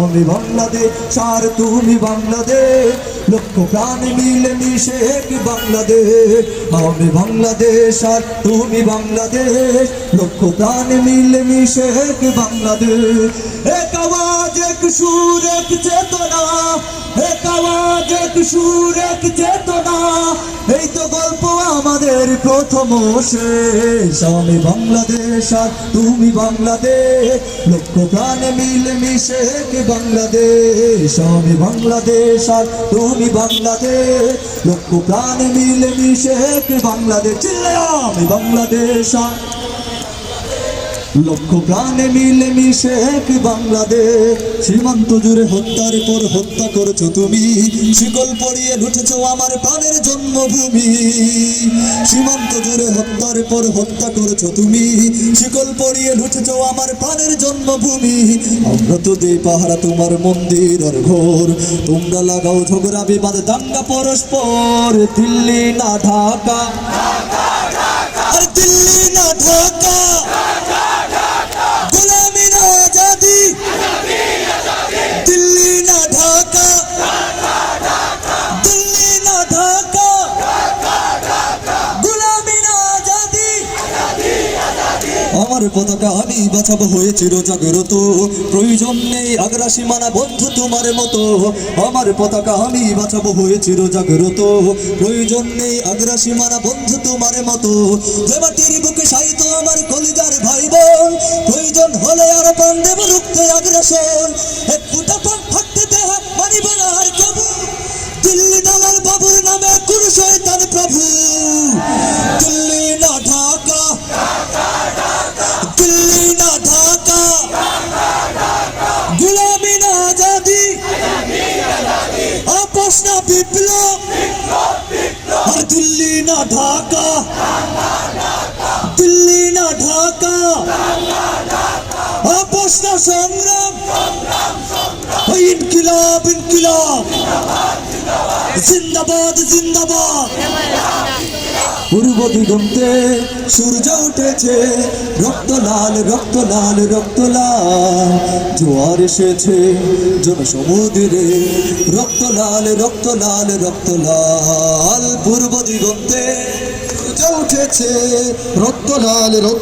আমি বাংলাদেশ আর তুমি বাংলাদেশ, লক্ষ প্রাণ মিলে মিশে এক বাংলাদেশ। আমি বাংলাদেশ আর তুমি বাংলাদেশ, লক্ষ প্রাণ মিলে মিশে এক বাংলাদেশ। এক আওয়াজ এক সুর এক চেতনা, এক আওয়াজ এক সুর এক চেতনা, এই তো গল্প আমাদের প্রথম শেষ। আমি বাংলাদেশ আর তুমি বাংলাদেশ, লক্ষ প্রাণে মিলে মিশে এক বাংলাদেশ। আমি বাংলাদেশ আর তুমি বাংলাদেশ, লক্ষ প্রাণে মিলে মিশে এক বাংলাদেশ। চিল্লে আমি বাংলাদেশ আর লক্ষ প্রাণে মিলে মিশে এক বাংলাদেশ। সীমান্ত জুড়ে হত্যার পর হত্যা করেছো তুমি, শিকল পরিয়ে লুটেছো আমার প্রাণের জন্মভূমি। সীমান্ত জুড়ে হত্যার পর হত্যা করেছো তুমি, শিকল পরিয়ে লুটেছো আমার প্রাণের জন্মভূমি। আমরা তো দেই পাহারা তোমার মন্দির আর ঘর, তোমরা লাগাও ঝগড়া বিবাদ দাঙ্গা পরস্পর। দিল্লি না ঢাকা, আর দিল্লি না ঢাকা, গোলামি না আজাদি, দিল্লি না ঢাকা, দিল্লি না ঢাকা, গোলামি না আজাদি। আমার পতাকা আমি বাঁচাবো হয়ে চিরজাগ্রত, প্রয়োজন নেই আগ্রা সীমানা বন্ধু তোমার মতো। আমার পতাকা আমি বাঁচাবো হয়ে চিরজাগ্রত, প্রয়োজন নেই আগ্রা সীমানা বন্ধু তোমার মতো। যে মাটির বুকে সাইতো আমার কলিজার ভাই বোন, প্রয়োজন হলে আর প্রাণ দেব রুখতে আগ্রাসন। এক ফুটা প্রাণ থাকতে দেহ মানিব না আর কবু, দিল্লি দালাল বাবুর নামে কোন শয়তান প্রভু। দিল্লি না ঢাকা, দিল্লি না ঢাকা, গোলামি না আজাদি, আপোষ না বিপ্লব, আর দিল্লি না ঢাকা, দিল্লি না ঢাকা, আপোষ না সংগ্রাম, ইনকিলাব ইনকিলাব, জিন্দাবাদ জিন্দাবাদ। পূর্ব দিগন্তে সূর্য উঠেছে, রক্ত লাল রক্ত লাল রক্ত লাল, জোয়ার এসেছে জনসমুদ্রে, রক্ত লাল রক্ত লাল রক্ত লাল। পূর্ব দিগন্তে সূর্য উঠেছে, রক্ত লাল রক্ত